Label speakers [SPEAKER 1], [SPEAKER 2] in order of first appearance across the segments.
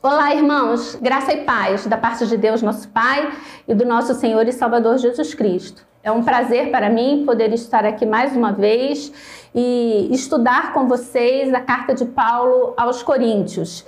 [SPEAKER 1] Olá, irmãos, graça e paz da parte de Deus, nosso Pai, e do nosso Senhor e Salvador Jesus Cristo. É um prazer para mim poder estar aqui mais uma vez e estudar com vocês a carta de Paulo aos Coríntios.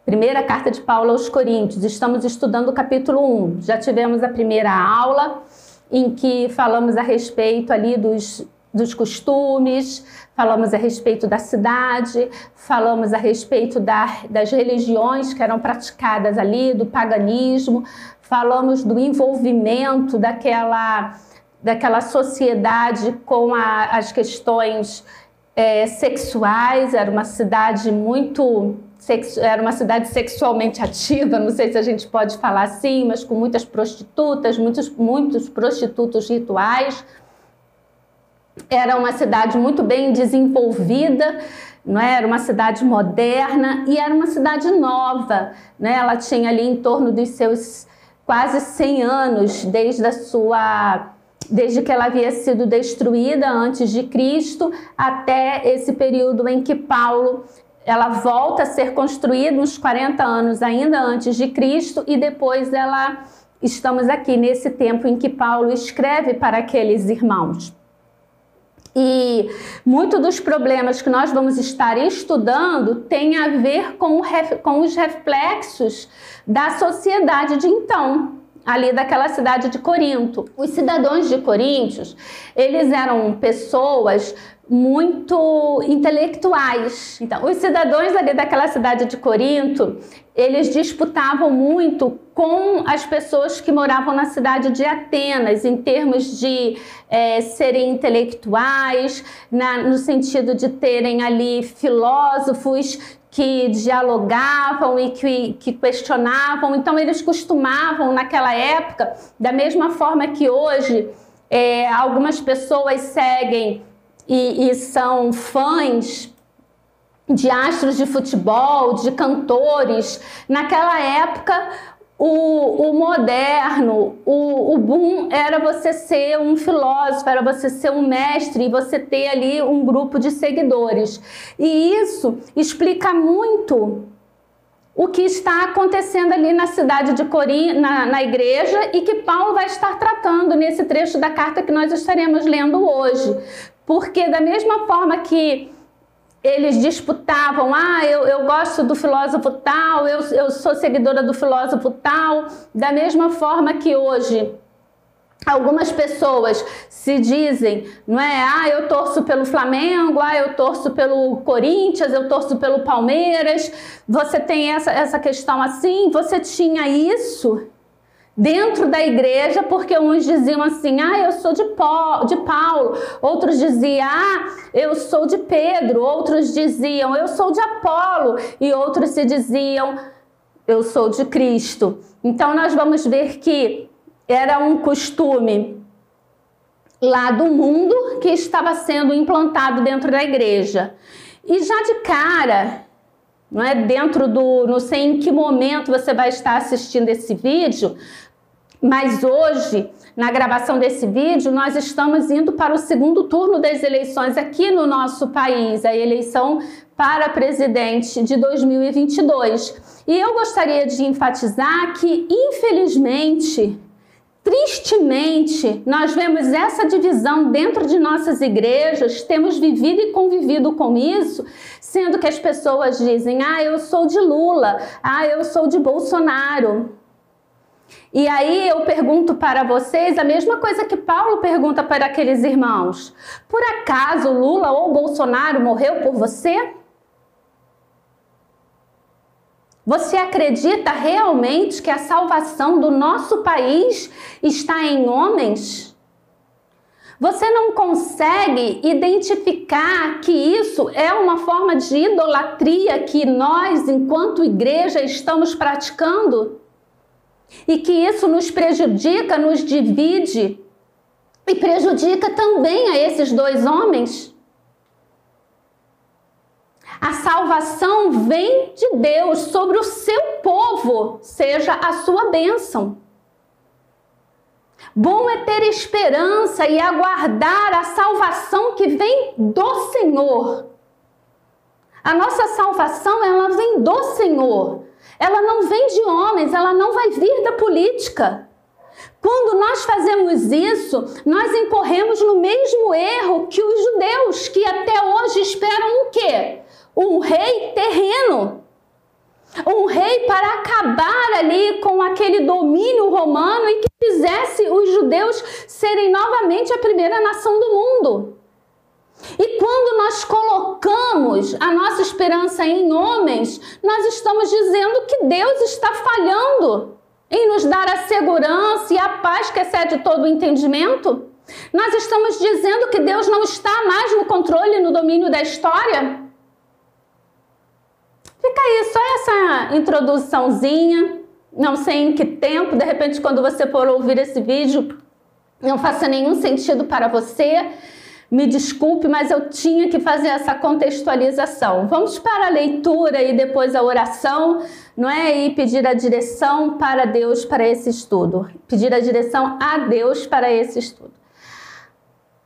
[SPEAKER 1] Primeira carta de Paulo aos Coríntios. Estamos estudando o capítulo 1. Já tivemos a primeira aula em que falamos a respeito ali dos costumes, falamos a respeito da cidade, falamos a respeito das religiões que eram praticadas ali, do paganismo, falamos do envolvimento daquela sociedade com as questões sexuais. Era uma cidade sexualmente ativa, não sei se a gente pode falar assim, mas com muitas prostitutas, muitos prostitutos rituais. Era uma cidade muito bem desenvolvida, não é? Era uma cidade moderna e era uma cidade nova, né? Ela tinha ali em torno dos seus quase 100 anos desde que ela havia sido destruída antes de Cristo até esse período em que ela volta a ser construída, uns 40 anos ainda antes de Cristo, e depois estamos aqui nesse tempo em que Paulo escreve para aqueles irmãos. E muito dos problemas que nós vamos estar estudando tem a ver com os reflexos da sociedade de então, ali daquela cidade de Corinto. Os cidadãos de Coríntios, eles eram pessoas muito intelectuais. Então, os cidadãos ali daquela cidade de Corinto, eles disputavam muito com as pessoas que moravam na cidade de Atenas, em termos de serem intelectuais, no sentido de terem ali filósofos que dialogavam e que questionavam. Então, eles costumavam, naquela época, da mesma forma que hoje, algumas pessoas seguem e são fãs de astros de futebol, de cantores. Naquela época, o moderno, o boom era você ser um filósofo, era você ser um mestre e você ter ali um grupo de seguidores. E isso explica muito o que está acontecendo ali na cidade de Corinto, na igreja, e que Paulo vai estar tratando nesse trecho da carta que nós estaremos lendo hoje. Porque da mesma forma que eles disputavam, eu gosto do filósofo tal, eu sou seguidora do filósofo tal, da mesma forma que hoje algumas pessoas se dizem, não é? Eu torço pelo Flamengo, eu torço pelo Corinthians, eu torço pelo Palmeiras. Você tem essa questão assim, você tinha isso dentro da igreja, porque uns diziam assim, eu sou de Paulo, outros diziam, eu sou de Pedro, outros diziam, eu sou de Apolo, e outros se diziam, eu sou de Cristo. Então nós vamos ver que era um costume lá do mundo que estava sendo implantado dentro da igreja. E já de cara, não é? Não sei em que momento você vai estar assistindo esse vídeo, mas hoje, na gravação desse vídeo, nós estamos indo para o segundo turno das eleições aqui no nosso país, a eleição para presidente de 2022. E eu gostaria de enfatizar que, infelizmente, tristemente, nós vemos essa divisão dentro de nossas igrejas, temos vivido e convivido com isso, sendo que as pessoas dizem, eu sou de Lula, eu sou de Bolsonaro. E aí eu pergunto para vocês a mesma coisa que Paulo pergunta para aqueles irmãos. Por acaso Lula ou Bolsonaro morreu por você? Você acredita realmente que a salvação do nosso país está em homens? Você não consegue identificar que isso é uma forma de idolatria que nós, enquanto igreja, estamos praticando? E que isso nos prejudica, nos divide e prejudica também a esses dois homens? A salvação vem de Deus sobre o seu povo, seja a sua bênção. Bom é ter esperança e aguardar a salvação que vem do Senhor. A nossa salvação, ela vem do Senhor. ela não vem de homens, ela não vai vir da política. Quando nós fazemos isso, nós incorremos no mesmo erro que os judeus, que até hoje esperam o quê? Um rei terreno. Um rei para acabar ali com aquele domínio romano e que fizesse os judeus serem novamente a primeira nação do mundo. E quando nós colocamos a nossa esperança em homens, nós estamos dizendo que Deus está falhando em nos dar a segurança e a paz que excede todo o entendimento. Nós estamos dizendo que Deus não está mais no controle e no domínio da história. Fica aí, só essa introduçãozinha, não sei em que tempo, de repente quando você for ouvir esse vídeo, não faça nenhum sentido para você, me desculpe, mas eu tinha que fazer essa contextualização. Vamos para a leitura e depois a oração, não é? E pedir a direção para Deus para esse estudo. Pedir a direção a Deus para esse estudo.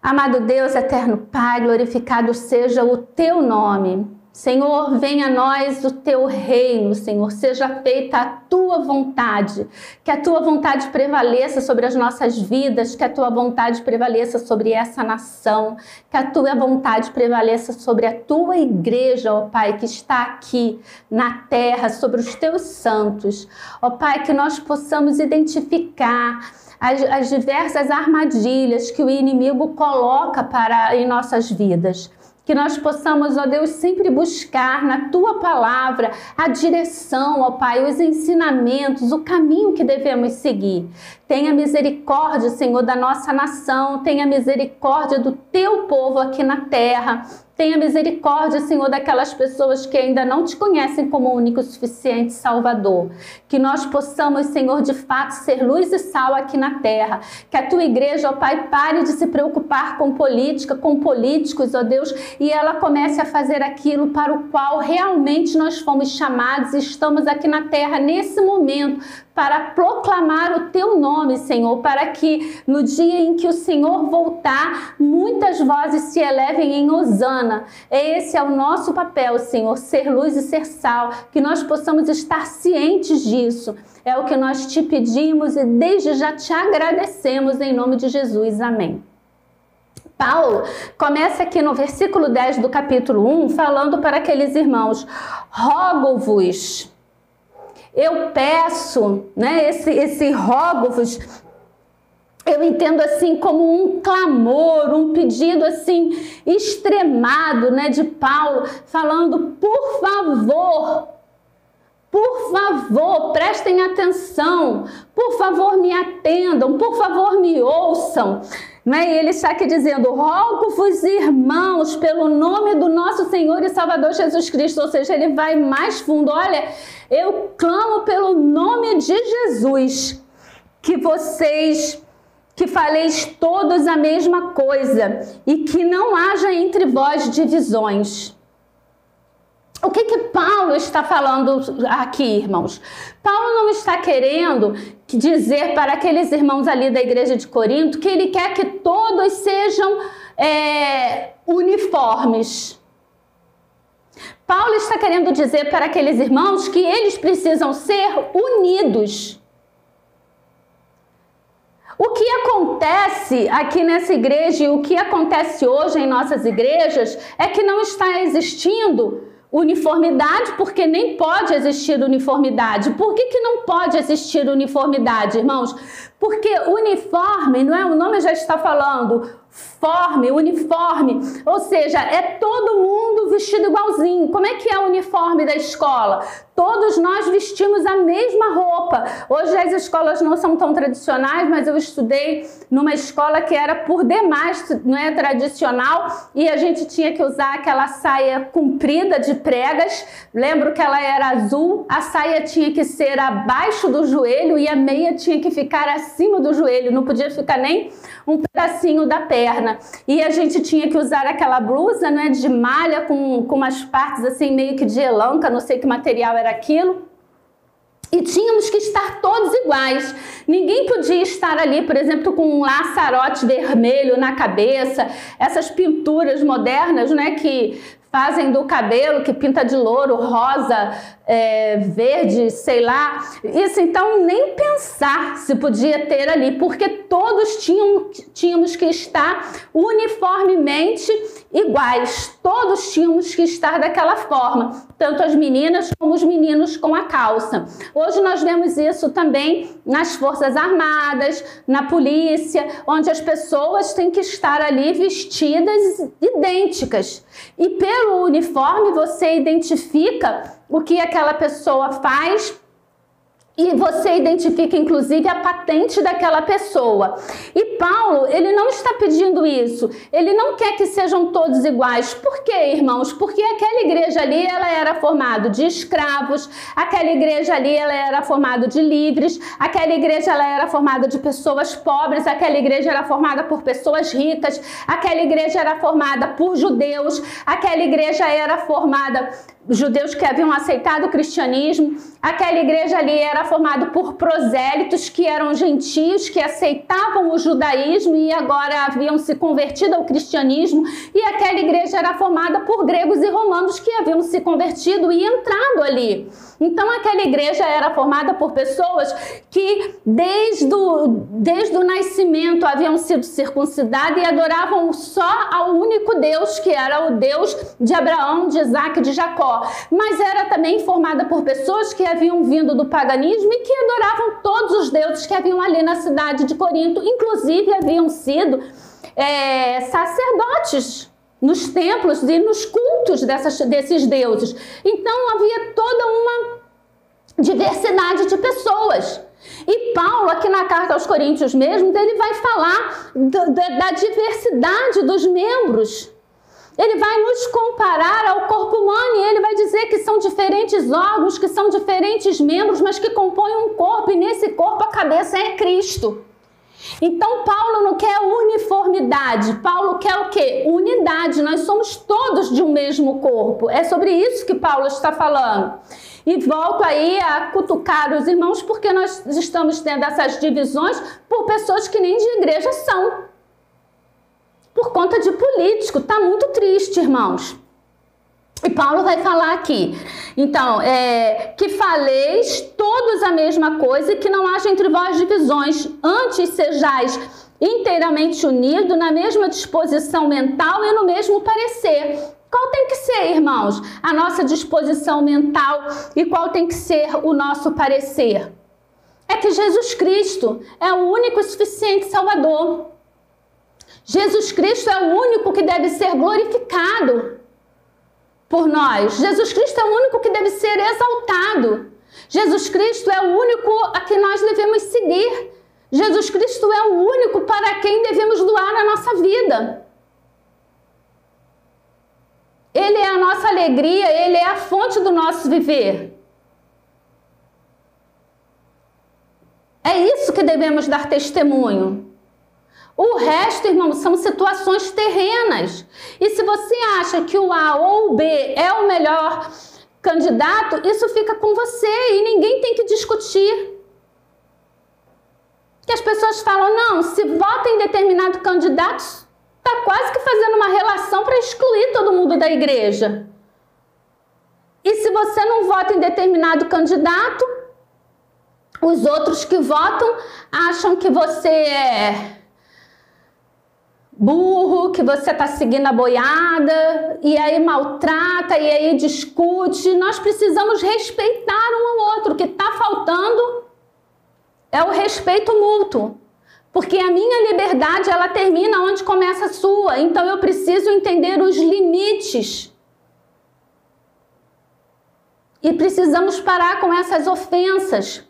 [SPEAKER 1] Amado Deus, eterno Pai, glorificado seja o teu nome. Senhor, venha a nós o teu reino, Senhor, seja feita a tua vontade, que a tua vontade prevaleça sobre as nossas vidas, que a tua vontade prevaleça sobre essa nação, que a tua vontade prevaleça sobre a tua igreja, ó Pai, que está aqui na terra, sobre os teus santos. Ó Pai, que nós possamos identificar as diversas armadilhas que o inimigo coloca em nossas vidas. Que nós possamos, ó Deus, sempre buscar na Tua Palavra a direção, ó Pai, os ensinamentos, o caminho que devemos seguir. Tenha misericórdia, Senhor, da nossa nação, tenha misericórdia do Teu povo aqui na terra. Tenha misericórdia, Senhor, daquelas pessoas que ainda não te conhecem como único, suficiente Salvador. Que nós possamos, Senhor, de fato ser luz e sal aqui na terra. Que a tua igreja, ó Pai, pare de se preocupar com política, com políticos, ó Deus, e ela comece a fazer aquilo para o qual realmente nós fomos chamados e estamos aqui na terra nesse momento, para proclamar o teu nome, Senhor, para que no dia em que o Senhor voltar, muitas vozes se elevem em hosana. Esse é o nosso papel, Senhor, ser luz e ser sal, que nós possamos estar cientes disso. É o que nós te pedimos e desde já te agradecemos em nome de Jesus. Amém. Paulo começa aqui no versículo 10 do capítulo 1, falando para aqueles irmãos: rogo-vos. Eu peço, né, esse rogo-vos, eu entendo assim como um clamor, um pedido assim extremado, né, de Paulo, falando: por favor, prestem atenção, por favor me atendam, por favor me ouçam. Né? E ele está aqui dizendo: rogo-vos, irmãos, pelo nome do nosso Senhor e Salvador Jesus Cristo. Ou seja, ele vai mais fundo. Olha, eu clamo pelo nome de Jesus, que vocês, que faleis todos a mesma coisa e que não haja entre vós divisões. O que Paulo está falando aqui, irmãos? Paulo não está querendo dizer para aqueles irmãos ali da igreja de Corinto que ele quer que todos sejam uniformes. Paulo está querendo dizer para aqueles irmãos que eles precisam ser unidos. O que acontece aqui nessa igreja e o que acontece hoje em nossas igrejas é que não está existindo uniformidade, porque nem pode existir uniformidade. Por que não pode existir uniformidade, irmãos? Porque uniforme, não é? O nome já está falando, uniforme, ou seja, é todo mundo vestido igualzinho. Como é que é o uniforme da escola? Todos nós vestimos a mesma roupa. Hoje as escolas não são tão tradicionais, mas eu estudei numa escola que era por demais, não é, tradicional, e a gente tinha que usar aquela saia comprida de pregas. Lembro que ela era azul, a saia tinha que ser abaixo do joelho e a meia tinha que ficar acima do joelho, não podia ficar nem um pedacinho da perna. E a gente tinha que usar aquela blusa, né, de malha com umas partes assim meio que de elanca, não sei que material era aquilo. E tínhamos que estar todos iguais. Ninguém podia estar ali, por exemplo, com um laçarote vermelho na cabeça, essas pinturas modernas, né, que fazem do cabelo, que pinta de louro, rosa, verde, sei lá. Isso então nem pensar se podia ter ali, porque todos tínhamos que estar uniformemente iguais, todos tínhamos que estar daquela forma, tanto as meninas como os meninos com a calça. Hoje nós vemos isso também nas Forças Armadas, na polícia, onde as pessoas têm que estar ali vestidas idênticas. E pelo uniforme você identifica o que aquela pessoa faz e você identifica, inclusive, a patente daquela pessoa. E Paulo, ele não está pedindo isso. Ele não quer que sejam todos iguais. Por quê, irmãos? Porque aquela igreja ali, ela era formada de escravos. Aquela igreja ali, ela era formada de livres. Aquela igreja, ela era formada de pessoas pobres. Aquela igreja era formada por pessoas ricas. Aquela igreja era formada por judeus. Aquela igreja era formada judeus que haviam aceitado o cristianismo. Aquela igreja ali era formada por prosélitos, que eram gentios, que aceitavam o judaísmo e agora haviam se convertido ao cristianismo. E aquela igreja era formada por gregos e romanos que haviam se convertido e entrado ali. Então aquela igreja era formada por pessoas que desde o nascimento haviam sido circuncidadas e adoravam só ao único Deus, que era o Deus de Abraão, de Isaac e de Jacó. Mas era também formada por pessoas que haviam vindo do paganismo e que adoravam todos os deuses que haviam ali na cidade de Corinto, inclusive haviam sido sacerdotes nos templos e nos cultos desses deuses. Então havia toda uma diversidade de pessoas. E Paulo, aqui na carta aos Coríntios mesmo, ele vai falar da diversidade dos membros. Ele vai nos comparar ao corpo humano e ele vai dizer que são diferentes órgãos, que são diferentes membros, mas que compõem um corpo, e nesse corpo a cabeça é Cristo. Então Paulo não quer uniformidade, Paulo quer o quê? Unidade. Nós somos todos de um mesmo corpo. É sobre isso que Paulo está falando. E volto aí a cutucar os irmãos, porque nós estamos tendo essas divisões por pessoas que nem de igreja são. Por conta de político. Está muito triste, irmãos. E Paulo vai falar aqui, então, que faleis todos a mesma coisa e que não haja entre vós divisões, antes sejais inteiramente unidos na mesma disposição mental e no mesmo parecer. Qual tem que ser, irmãos, a nossa disposição mental e qual tem que ser o nosso parecer? É que Jesus Cristo é o único e suficiente Salvador. Jesus Cristo é o único que deve ser glorificado por nós. Jesus Cristo é o único que deve ser exaltado. Jesus Cristo é o único a quem nós devemos seguir. Jesus Cristo é o único para quem devemos doar a nossa vida. Ele é a nossa alegria, ele é a fonte do nosso viver. É isso que devemos dar testemunho. O resto, irmãos, são situações terrenas. E se você acha que o A ou o B é o melhor candidato, isso fica com você e ninguém tem que discutir. Que as pessoas falam, não, se vota em determinado candidato, está quase que fazendo uma relação para excluir todo mundo da igreja. E se você não vota em determinado candidato, os outros que votam acham que você é burro, que você está seguindo a boiada, e aí maltrata, e aí discute. Nós precisamos respeitar um ao outro. O que está faltando é o respeito mútuo. Porque a minha liberdade, ela termina onde começa a sua. Então eu preciso entender os limites. E precisamos parar com essas ofensas.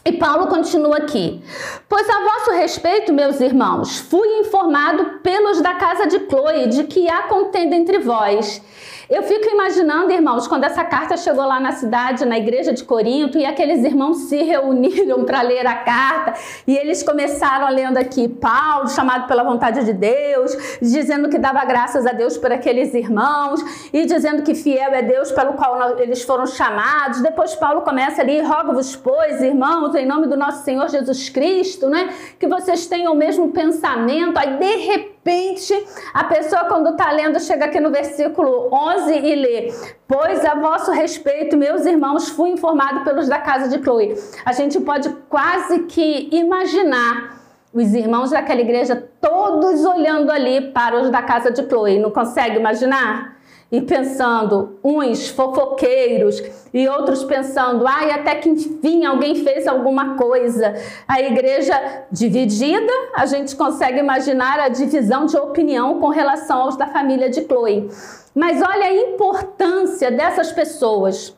[SPEAKER 1] E Paulo continua aqui. Pois a vosso respeito, meus irmãos, fui informado pelos da casa de Cloe de que há contenda entre vós. Eu fico imaginando, irmãos, quando essa carta chegou lá na cidade, na igreja de Corinto, e aqueles irmãos se reuniram para ler a carta, e eles começaram lendo aqui Paulo, chamado pela vontade de Deus, dizendo que dava graças a Deus por aqueles irmãos, e dizendo que fiel é Deus pelo qual eles foram chamados. Depois Paulo começa ali, rogo-vos, pois, irmãos, em nome do nosso Senhor Jesus Cristo, né? Que vocês tenham o mesmo pensamento. Aí, de repente, a pessoa, quando está lendo, chega aqui no versículo 11 e lê: pois a vosso respeito, meus irmãos, fui informado pelos da casa de Chloe. A gente pode quase que imaginar os irmãos daquela igreja todos olhando ali para os da casa de Chloe. Não consegue imaginar? E pensando, uns fofoqueiros e outros pensando, ai, até que enfim alguém fez alguma coisa. A igreja dividida, a gente consegue imaginar a divisão de opinião com relação aos da família de Chloe. Mas olha a importância dessas pessoas,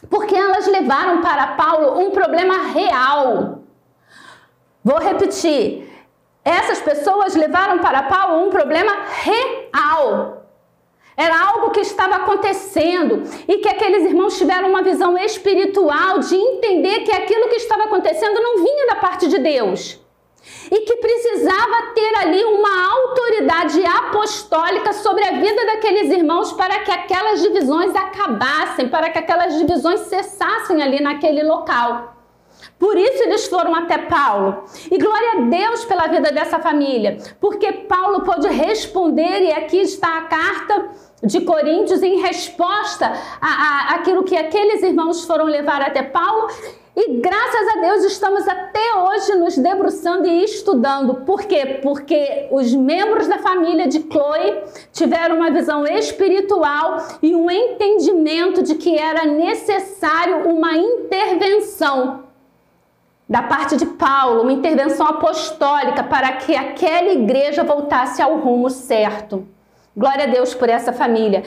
[SPEAKER 1] porque elas levaram para Paulo um problema real. Vou repetir, essas pessoas levaram para Paulo um problema real. Era algo que estava acontecendo e que aqueles irmãos tiveram uma visão espiritual de entender que aquilo que estava acontecendo não vinha da parte de Deus. E que precisava ter ali uma autoridade apostólica sobre a vida daqueles irmãos para que aquelas divisões acabassem, para que aquelas divisões cessassem ali naquele local. Por isso eles foram até Paulo. E glória a Deus pela vida dessa família, porque Paulo pôde responder, e aqui está a carta de Coríntios em resposta àquilo que aqueles irmãos foram levar até Paulo. E graças a Deus estamos até hoje nos debruçando e estudando. Por quê? Porque os membros da família de Chloe tiveram uma visão espiritual e um entendimento de que era necessário uma intervenção da parte de Paulo, uma intervenção apostólica para que aquela igreja voltasse ao rumo certo. Glória a Deus por essa família.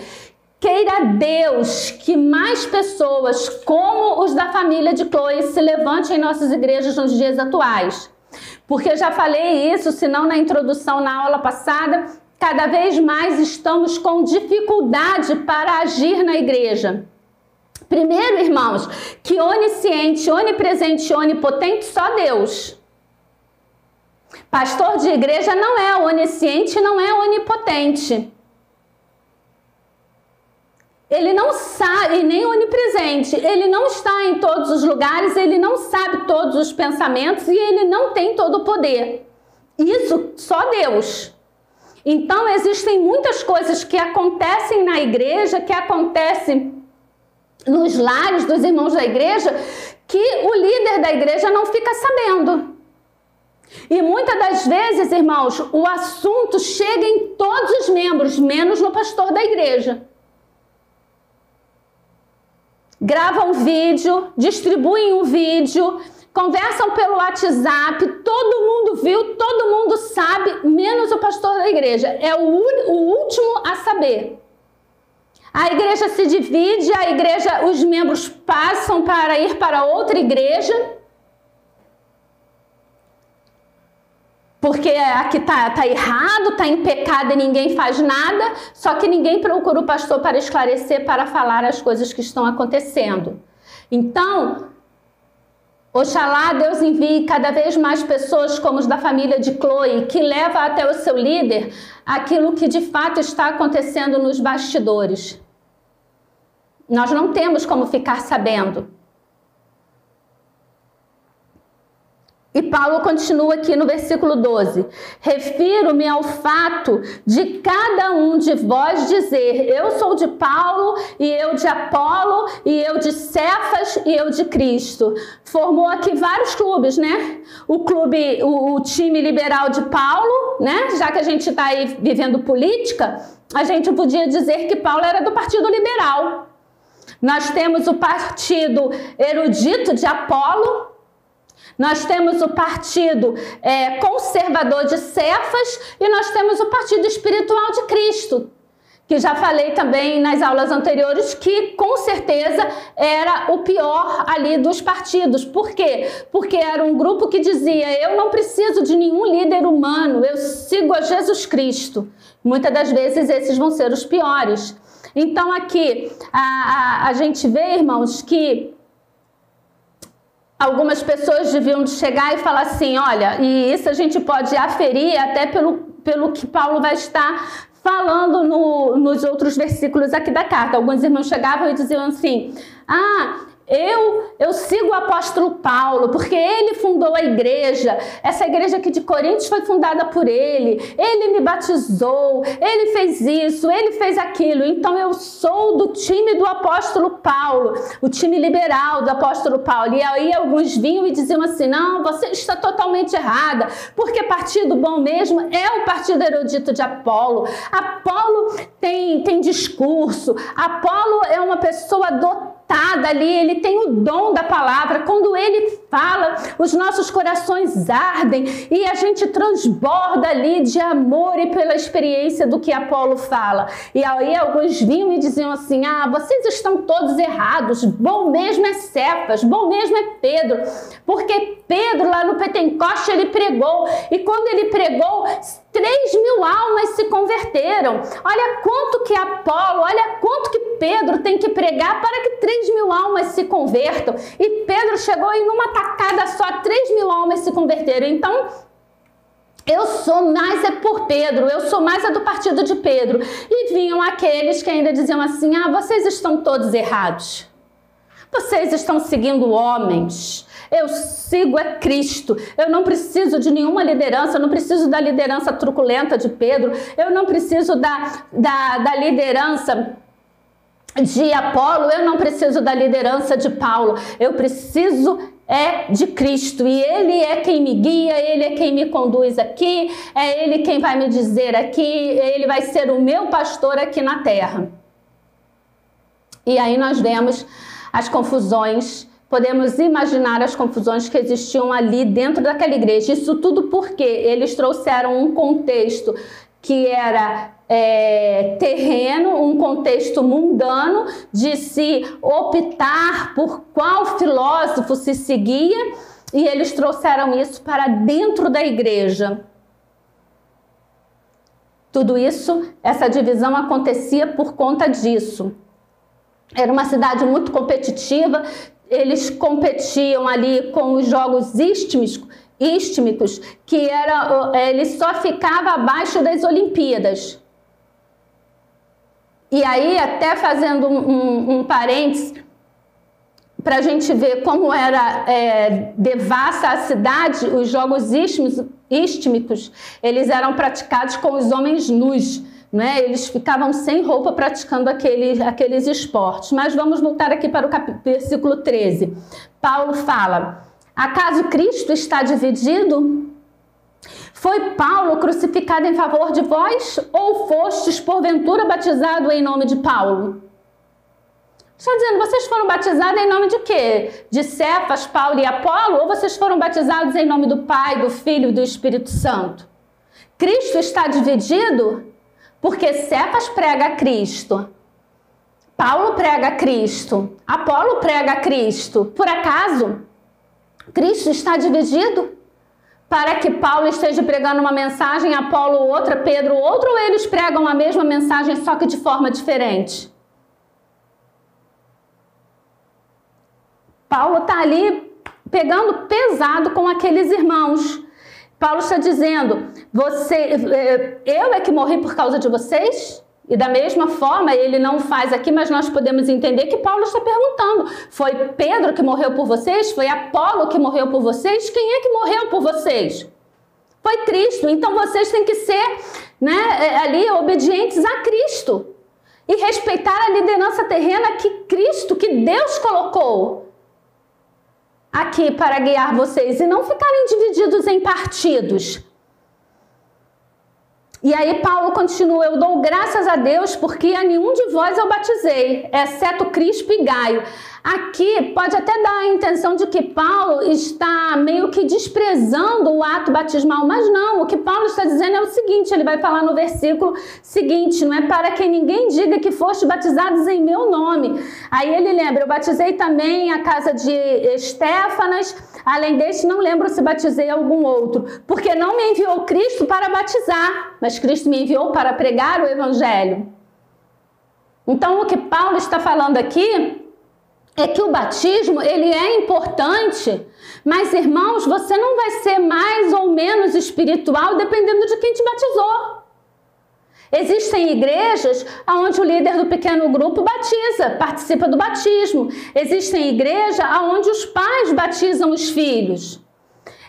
[SPEAKER 1] Queira Deus que mais pessoas como os da família de Chloe se levantem em nossas igrejas nos dias atuais. Porque eu já falei isso, se não na introdução, na aula passada, cada vez mais estamos com dificuldade para agir na igreja. Primeiro, irmãos, que onisciente, onipresente e onipotente só Deus. Pastor de igreja não é onisciente, não é onipotente. Ele não sabe, e nem onipresente, ele não está em todos os lugares, ele não sabe todos os pensamentos e ele não tem todo o poder. Isso só Deus. Então existem muitas coisas que acontecem na igreja, que acontecem nos lares dos irmãos da igreja, que o líder da igreja não fica sabendo. E muitas das vezes, irmãos, o assunto chega em todos os membros, menos no pastor da igreja. Gravam vídeo, distribuem um vídeo, conversam pelo WhatsApp, todo mundo viu, todo mundo sabe, menos o pastor da igreja. É o último a saber. A igreja se divide, a igreja, os membros passam para ir para outra igreja, porque aqui tá errado, está em pecado e ninguém faz nada, só que ninguém procura o pastor para esclarecer, para falar as coisas que estão acontecendo. Então, oxalá Deus envie cada vez mais pessoas como os da família de Chloe, que leva até o seu líder aquilo que de fato está acontecendo nos bastidores. Nós não temos como ficar sabendo. E Paulo continua aqui no versículo 12. Refiro-me ao fato de cada um de vós dizer: eu sou de Paulo, e eu de Apolo, e eu de Cefas, e eu de Cristo. Formou aqui vários clubes, né? O time liberal de Paulo, né? Já que a gente está aí vivendo política, a gente podia dizer que Paulo era do Partido Liberal. Nós temos o partido erudito de Apolo, nós temos o partido conservador de Cefas e nós temos o partido espiritual de Cristo, que já falei também nas aulas anteriores que com certeza era o pior ali dos partidos. Por quê? Porque era um grupo que dizia: eu não preciso de nenhum líder humano, eu sigo a Jesus Cristo. Muitas das vezes esses vão ser os piores. Então aqui a gente vê, irmãos, que algumas pessoas deviam chegar e falar assim: olha, e isso a gente pode aferir até pelo que Paulo vai estar falando nos outros versículos aqui da carta. Alguns irmãos chegavam e diziam assim: Eu sigo o apóstolo Paulo, porque ele fundou a igreja. Essa igreja aqui de Coríntios foi fundada por ele. Ele me batizou, ele fez isso, ele fez aquilo. Então eu sou do time do apóstolo Paulo, o time liberal do apóstolo Paulo. E aí alguns vinham e diziam assim: não, você está totalmente errada, porque partido bom mesmo é o partido erudito de Apolo. Apolo tem discurso, Apolo é uma pessoa dotada ali, ele tem o dom da palavra. Quando ele fala, os nossos corações ardem e a gente transborda ali de amor e pela experiência do que Apolo fala. E aí alguns vinham e diziam assim: ah, vocês estão todos errados, bom mesmo é Cefas, bom mesmo é Pedro, porque Pedro lá no Pentecoste ele pregou, e quando ele pregou 3.000 almas se converteram. Olha quanto que Apolo, olha quanto que Pedro tem que pregar para que 3.000 almas se convertam. E Pedro chegou e numa tacada só 3.000 almas se converteram. Então, eu sou mais é por Pedro, eu sou mais é do partido de Pedro. E vinham aqueles que ainda diziam assim: ah, vocês estão todos errados. Vocês estão seguindo homens. Eu sigo a Cristo, eu não preciso de nenhuma liderança, eu não preciso da liderança truculenta de Pedro, eu não preciso da liderança de Apolo, eu não preciso da liderança de Paulo, eu preciso de Cristo, e Ele é quem me guia, Ele é quem me conduz aqui, é Ele quem vai me dizer aqui, Ele vai ser o meu pastor aqui na terra. E aí nós vemos as confusões. Podemos imaginar as confusões que existiam ali dentro daquela igreja. Isso tudo porque eles trouxeram um contexto que era terreno, um contexto mundano, de se optar por qual filósofo se seguia, e eles trouxeram isso para dentro da igreja. Tudo isso, essa divisão acontecia por conta disso. Era uma cidade muito competitiva. Eles competiam ali com os jogos istmicos, que ele só ficava abaixo das Olimpíadas. E aí, até fazendo um parênteses, para a gente ver como era devassa a cidade, os jogos istmicos, eles eram praticados com os homens nus. Né? Eles ficavam sem roupa praticando aqueles esportes. Mas vamos voltar aqui para o versículo 13. Paulo fala: acaso Cristo está dividido? Foi Paulo crucificado em favor de vós? Ou fostes porventura batizado em nome de Paulo? Está dizendo, vocês foram batizados em nome de quê? De Cefas, Paulo e Apolo? Ou vocês foram batizados em nome do Pai, do Filho e do Espírito Santo? Cristo está dividido? Porque Cefas prega a Cristo, Paulo prega a Cristo, Apolo prega a Cristo. Por acaso, Cristo está dividido? Para que Paulo esteja pregando uma mensagem, Apolo outra, Pedro outra, ou eles pregam a mesma mensagem, só que de forma diferente? Paulo está ali pegando pesado com aqueles irmãos. Paulo está dizendo, eu é que morri por causa de vocês? E da mesma forma, ele não faz aqui, mas nós podemos entender que Paulo está perguntando, foi Pedro que morreu por vocês? Foi Apolo que morreu por vocês? Quem é que morreu por vocês? Foi Cristo. Então vocês têm que ser, ali obedientes a Cristo e respeitar a liderança terrena que Cristo, que Deus colocou aqui para guiar vocês, e não ficarem divididos em partidos. E aí Paulo continua: eu dou graças a Deus porque a nenhum de vós eu batizei, exceto Crispo e Gaio. Aqui pode até dar a intenção de que Paulo está meio que desprezando o ato batismal, mas não, o que Paulo está dizendo é o seguinte, ele vai falar no versículo seguinte, não é para que ninguém diga que foste batizados em meu nome. Aí ele lembra, eu batizei também a casa de Estéfanas, além deste não lembro se batizei algum outro, porque não me enviou Cristo para batizar, mas Cristo me enviou para pregar o evangelho. Então o que Paulo está falando aqui é que o batismo, ele é importante, mas, irmãos, você não vai ser mais ou menos espiritual dependendo de quem te batizou. Existem igrejas onde o líder do pequeno grupo batiza, participa do batismo. Existem igrejas onde os pais batizam os filhos.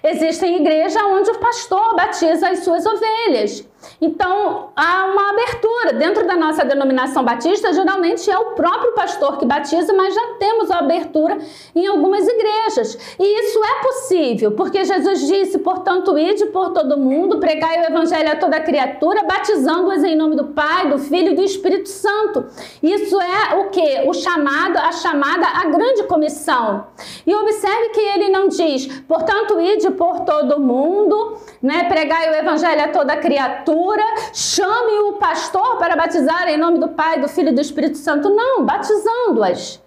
[SPEAKER 1] Existem igrejas onde o pastor batiza as suas ovelhas. Então, há uma abertura. Dentro da nossa denominação batista, geralmente é o próprio pastor que batiza, mas já temos a abertura em algumas igrejas. E isso é possível, porque Jesus disse, portanto, ide por todo mundo, pregai o evangelho a toda criatura, batizando-as em nome do Pai, do Filho e do Espírito Santo. Isso é o quê? A chamada à grande comissão. E observe que ele não diz, portanto, ide por todo mundo, pregai o evangelho a toda criatura, chame o pastor para batizar em nome do Pai, do Filho e do Espírito Santo. Não, batizando-as.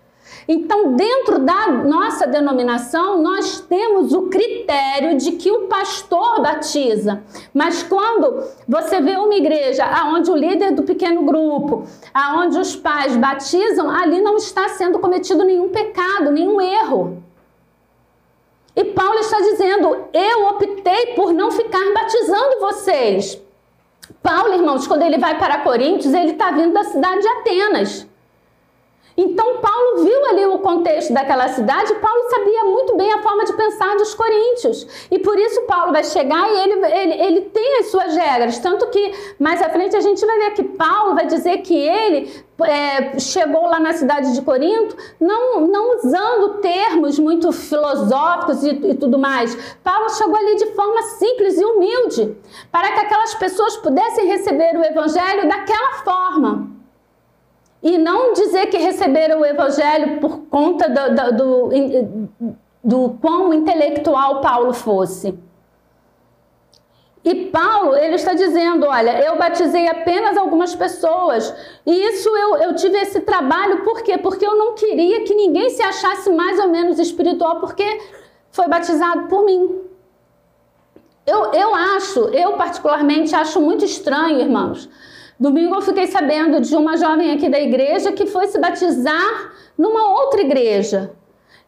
[SPEAKER 1] Então, dentro da nossa denominação, nós temos o critério de que o pastor batiza. Mas quando você vê uma igreja onde o líder do pequeno grupo, onde os pais batizam, ali não está sendo cometido nenhum pecado, nenhum erro. E Paulo está dizendo, eu optei por não ficar batizando vocês. Paulo, irmãos, quando ele vai para Coríntios, ele está vindo da cidade de Atenas. Então, Paulo viu ali o contexto daquela cidade, Paulo sabia muito bem a forma de pensar dos coríntios. E por isso Paulo vai chegar e ele tem as suas regras. Tanto que mais à frente a gente vai ver que Paulo vai dizer que ele chegou lá na cidade de Corinto não usando termos muito filosóficos e tudo mais. Paulo chegou ali de forma simples e humilde, para que aquelas pessoas pudessem receber o evangelho daquela forma. E não dizer que receberam o evangelho por conta do quão intelectual Paulo fosse. E Paulo, ele está dizendo, olha, eu batizei apenas algumas pessoas. E isso eu tive esse trabalho, por quê? Porque eu não queria que ninguém se achasse mais ou menos espiritual, porque foi batizado por mim. Eu particularmente acho muito estranho, irmãos. Domingo eu fiquei sabendo de uma jovem aqui da igreja que foi se batizar numa outra igreja.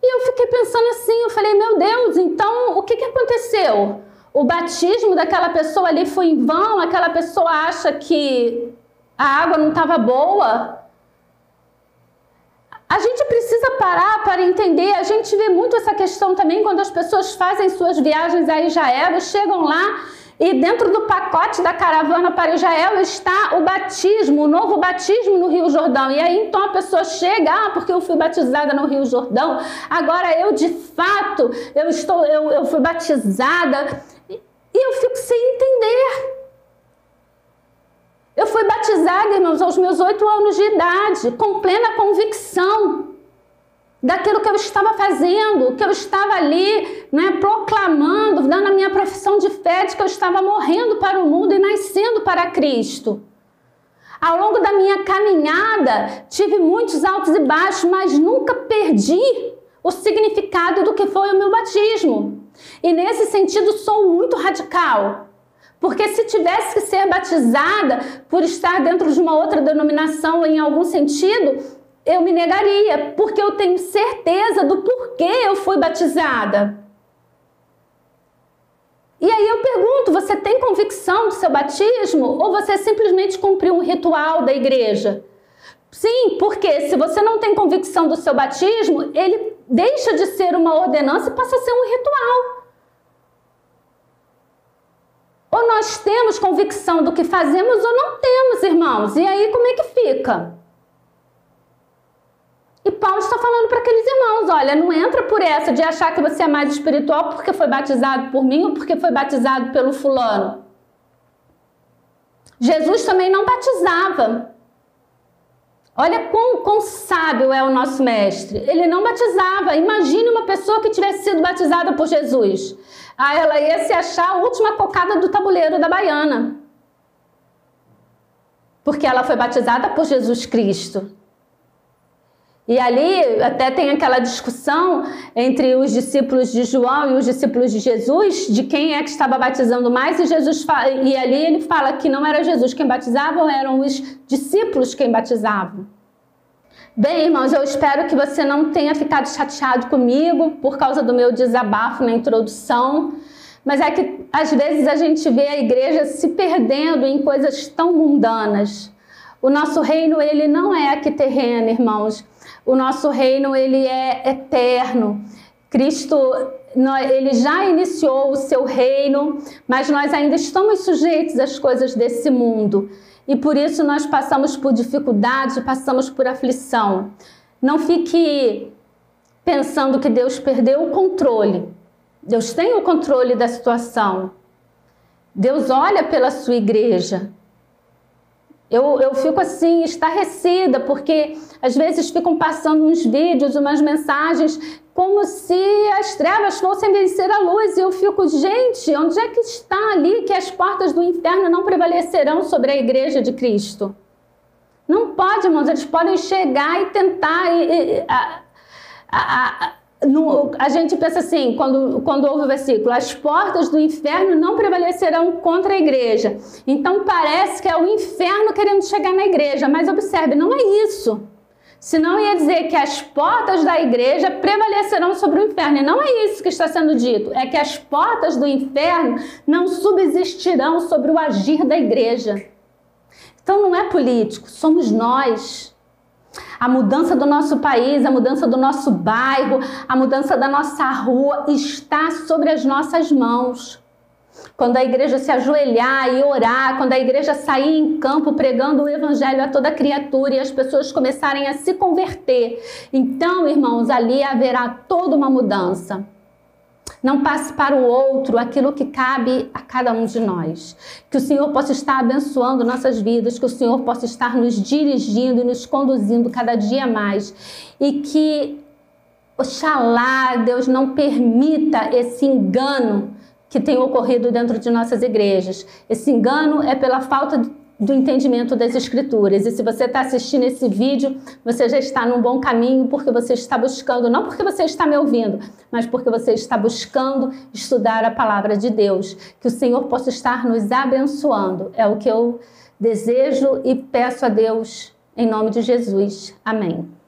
[SPEAKER 1] E eu fiquei pensando assim, eu falei, meu Deus, então o que aconteceu? O batismo daquela pessoa ali foi em vão? Aquela pessoa acha que a água não estava boa? A gente precisa parar para entender, a gente vê muito essa questão também quando as pessoas fazem suas viagens a Israel, chegam lá e dentro do pacote da caravana para Israel está o batismo, o novo batismo no Rio Jordão. E aí então a pessoa chega, porque eu fui batizada no Rio Jordão, agora eu de fato, eu fui batizada. E eu fico sem entender. Eu fui batizada, irmãos, aos meus 8 anos de idade, com plena convicção daquilo que eu estava fazendo, que eu estava ali, proclamando, dando a minha profissão de fé de que eu estava morrendo para o mundo e nascendo para Cristo. Ao longo da minha caminhada, tive muitos altos e baixos, mas nunca perdi o significado do que foi o meu batismo. E nesse sentido sou muito radical. Porque se tivesse que ser batizada por estar dentro de uma outra denominação em algum sentido, eu me negaria, porque eu tenho certeza do porquê eu fui batizada. E aí eu pergunto, você tem convicção do seu batismo ou você simplesmente cumpriu um ritual da igreja? Sim, porque se você não tem convicção do seu batismo, ele deixa de ser uma ordenança e passa a ser um ritual. Ou nós temos convicção do que fazemos ou não temos, irmãos. E aí como é que fica? E Paulo está falando para aqueles irmãos, olha, não entra por essa de achar que você é mais espiritual porque foi batizado por mim ou porque foi batizado pelo fulano. Jesus também não batizava. Olha quão sábio é o nosso mestre. Ele não batizava. Imagine uma pessoa que tivesse sido batizada por Jesus. Ela ia se achar a última cocada do tabuleiro da baiana. Porque ela foi batizada por Jesus Cristo. E ali até tem aquela discussão entre os discípulos de João e os discípulos de Jesus, de quem é que estava batizando mais, e ali ele fala que não era Jesus quem batizava, eram os discípulos quem batizavam. Bem, irmãos, eu espero que você não tenha ficado chateado comigo por causa do meu desabafo na introdução, Mas é que às vezes a gente vê a igreja se perdendo em coisas tão mundanas. O nosso reino, ele não é aqui terreno, irmãos. O nosso reino, ele é eterno. Cristo, ele já iniciou o seu reino, mas nós ainda estamos sujeitos às coisas desse mundo. E por isso nós passamos por dificuldade, passamos por aflição. Não fique pensando que Deus perdeu o controle. Deus tem o controle da situação. Deus olha pela sua igreja. Eu fico assim, estarrecida, porque às vezes ficam passando uns vídeos, umas mensagens, como se as trevas fossem vencer a luz. E eu fico, gente, onde é que está ali que as portas do inferno não prevalecerão sobre a igreja de Cristo? Não pode, irmãos, eles podem chegar e tentar... A gente pensa assim, quando ouve o versículo, as portas do inferno não prevalecerão contra a igreja. Então parece que é o inferno querendo chegar na igreja, mas observe, não é isso. Senão ia dizer que as portas da igreja prevalecerão sobre o inferno, e não é isso que está sendo dito. É que as portas do inferno não subsistirão sobre o agir da igreja. Então não é político, somos nós. A mudança do nosso país, a mudança do nosso bairro, a mudança da nossa rua está sobre as nossas mãos. Quando a igreja se ajoelhar e orar, quando a igreja sair em campo pregando o evangelho a toda criatura e as pessoas começarem a se converter, então, irmãos, ali haverá toda uma mudança. Não passe para o outro aquilo que cabe a cada um de nós. Que o Senhor possa estar abençoando nossas vidas, que o Senhor possa estar nos dirigindo e nos conduzindo cada dia mais. E que, oxalá, Deus não permita esse engano que tem ocorrido dentro de nossas igrejas. Esse engano é pela falta do entendimento das Escrituras. E se você está assistindo esse vídeo, você já está num bom caminho, porque você está buscando, não porque você está me ouvindo, mas porque você está buscando estudar a palavra de Deus. Que o Senhor possa estar nos abençoando. É o que eu desejo e peço a Deus em nome de Jesus. Amém.